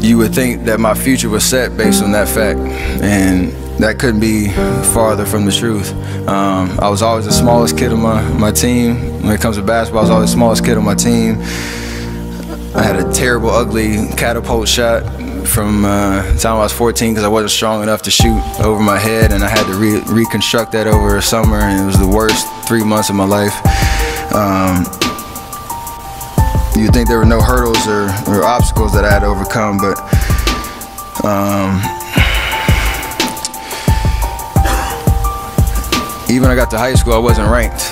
you would think that my future was set based on that fact, and that couldn't be farther from the truth. I was always the smallest kid on my team. When it comes to basketball, I was always the smallest kid on my team. I had a terrible, ugly catapult shot from the time I was 14 because I wasn't strong enough to shoot over my head, and I had to reconstruct that over a summer, and it was the worst 3 months of my life. You'd think there were no hurdles or obstacles that I had to overcome, but even when I got to high school, I wasn't ranked.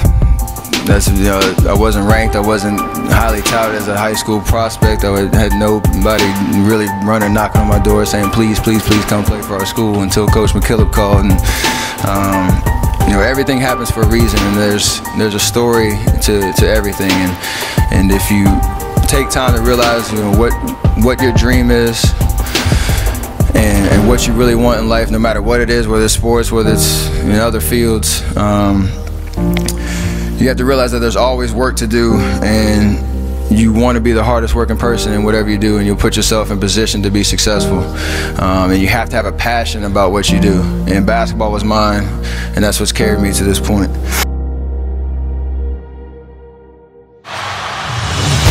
I wasn't ranked. I wasn't highly touted as a high school prospect. I had nobody really running, knocking on my door saying, please, please, please come play for our school, until Coach McKillop called. And everything happens for a reason, and there's a story to everything. And if you take time to realize what your dream is and what you really want in life, no matter what it is, whether it's sports, whether it's in other fields, you have to realize that there's always work to do, and you want to be the hardest working person in whatever you do, and you'll put yourself in position to be successful. And you have to have a passion about what you do, and basketball was mine, and that's what's carried me to this point.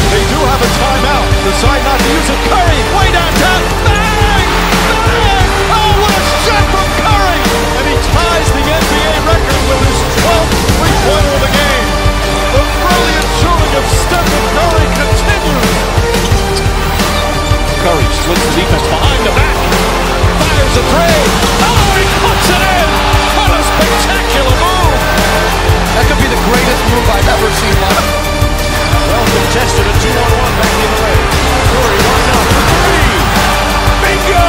They do have a timeout. Decide not to use it. Curry, way downtown. Bang! Bang! Oh, what a shot from Curry! And he ties the NBA record with his 12th three-pointer of the game. The brilliant shooting of Stephen Curry continues. Curry splits the defense behind the back. Fires a three. Oh, he puts it in! What a spectacular move! That could be the greatest move I've ever seen live. Well contested, a 2-on-1 back in the way. Curry lined up for three. Bingo!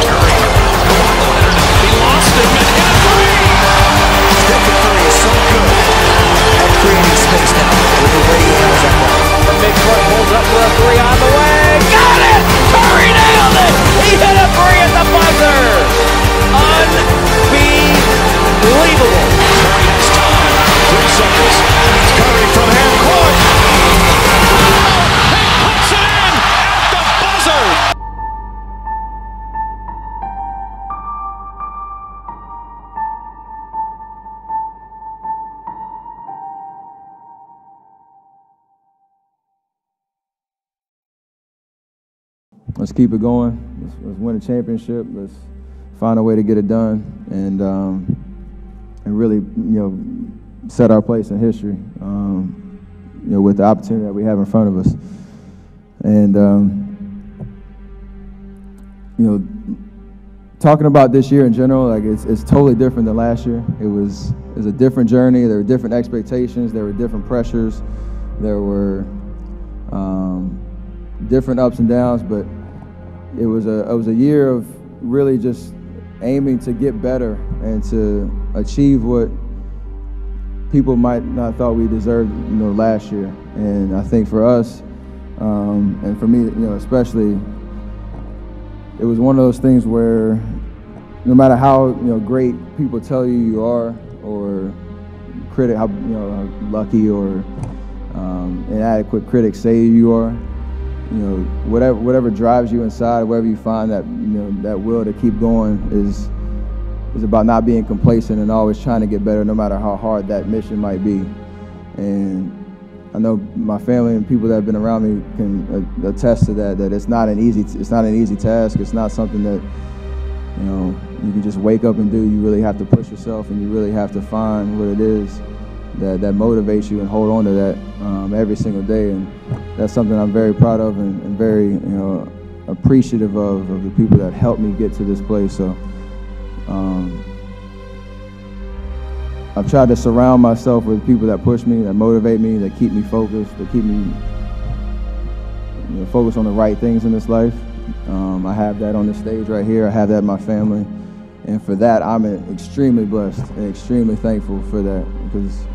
Curry. He lost him and hit a three. Stephen Curry is so good at creating space now with the way he handles that ball. The big front pulls up for a three on the way. Got it! Curry nailed it! He hit a three at the buzzer! Unbelievable! Curry has time. 3 seconds. It's Curry from half court. He puts it in at the buzzer! Let's keep it going. Let's win a championship. Let's find a way to get it done, and really, set our place in history. With the opportunity that we have in front of us, and talking about this year in general, like it's totally different than last year. It was a different journey. There were different expectations. There were different pressures. There were different ups and downs, but it was a year of really just aiming to get better and to achieve what people might not thought we deserved, last year. And I think for us, and for me, especially, it was one of those things where no matter how great people tell you are, or how lucky or inadequate critics say you are, whatever drives you inside, wherever you find that that will to keep going is about not being complacent and always trying to get better, no matter how hard that mission might be. And I know my family and people that have been around me can attest to that. That it's not an easy task. It's not something that you can just wake up and do. You really have to push yourself, and you really have to find what it is that motivates you and hold on to that every single day. And that's something I'm very proud of and very appreciative of the people that helped me get to this place. So I've tried to surround myself with people that push me, that motivate me, that keep me focused, that keep me focused on the right things in this life. I have that on the stage right here. I have that in my family. And for that, I'm extremely blessed and extremely thankful for that, because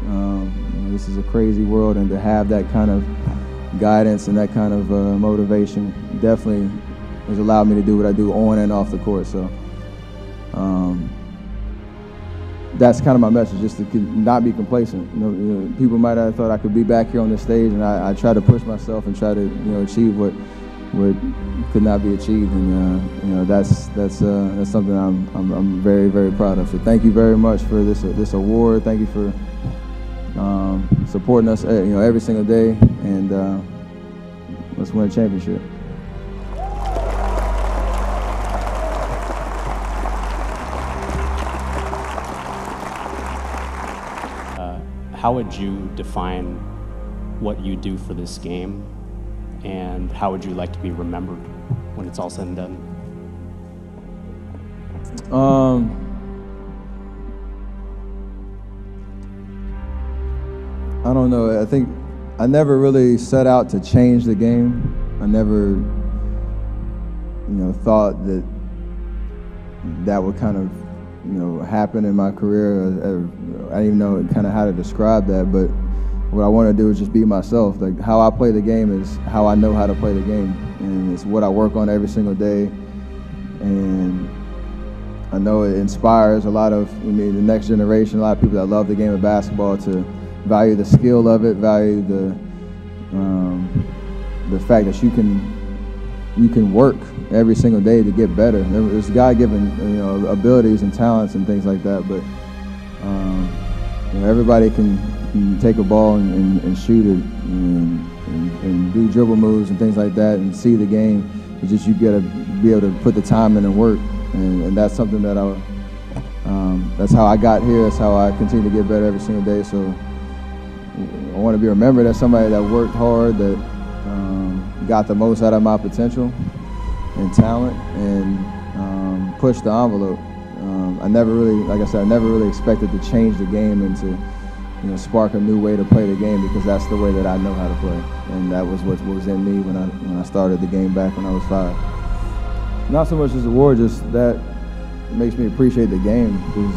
this is a crazy world, and to have that kind of guidance and that kind of motivation definitely has allowed me to do what I do on and off the court. So that's kind of my message, just to not be complacent. People might have thought I could be back here on this stage, and I try to push myself and try to achieve what could not be achieved, and that's something I'm very, very proud of. So thank you very much for this award. Thank you for supporting us every single day, and let's win a championship. How would you define what you do for this game, and how would you like to be remembered when it's all said and done? I don't know. I think I never really set out to change the game. I never, thought that would kind of, happen in my career. I didn't even know kind of how to describe that, but what I want to do is just be myself. Like, how I play the game is how I know how to play the game, and it's what I work on every single day. And I know it inspires a lot of the next generation, a lot of people that love the game of basketball to value the skill of it, value the fact that you can work every single day to get better. There's God-given abilities and talents and things like that, but everybody can take a ball and shoot it and do dribble moves and things like that and see the game. It's just you got to be able to put the time in and work, and that's something that that's how I got here. That's how I continue to get better every single day. So I want to be remembered as somebody that worked hard, that got the most out of my potential and talent, and pushed the envelope. I never really, like I said, I never really expected to change the game and to spark a new way to play the game, because that's the way that I know how to play, and that was what was in me when I started the game back when I was 5. Not so much this award, just that makes me appreciate the game, because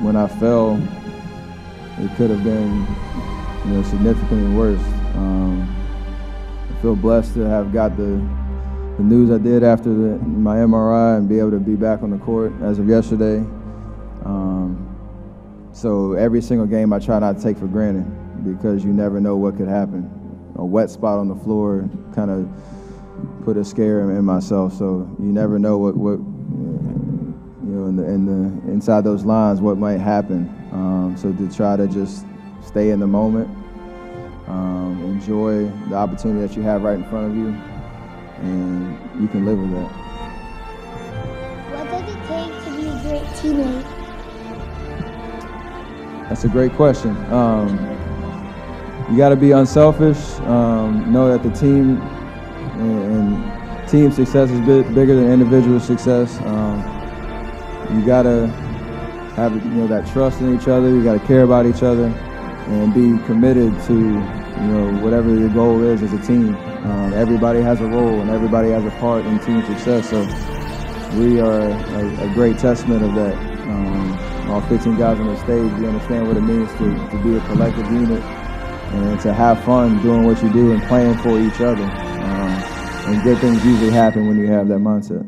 when I fell, it could have been significantly worse. I feel blessed to have got the news I did after my MRI and be able to be back on the court as of yesterday. So every single game I try not to take for granted, because you never know what could happen. A wet spot on the floor kind of put a scare in myself. So you never know what inside those lines what might happen. So to try to just stay in the moment, enjoy the opportunity that you have right in front of you, and you can live with that. What does it take to be a great teammate? That's a great question. You got to be unselfish. Know that the team and team success is bigger than individual success. You got to have that trust in each other. You got to care about each other and be committed to whatever your goal is as a team. Everybody has a role and everybody has a part in team success. So we are a great testament of that. All 15 guys on the stage, we understand what it means to be a collective unit and to have fun doing what you do and playing for each other. And good things usually happen when you have that mindset.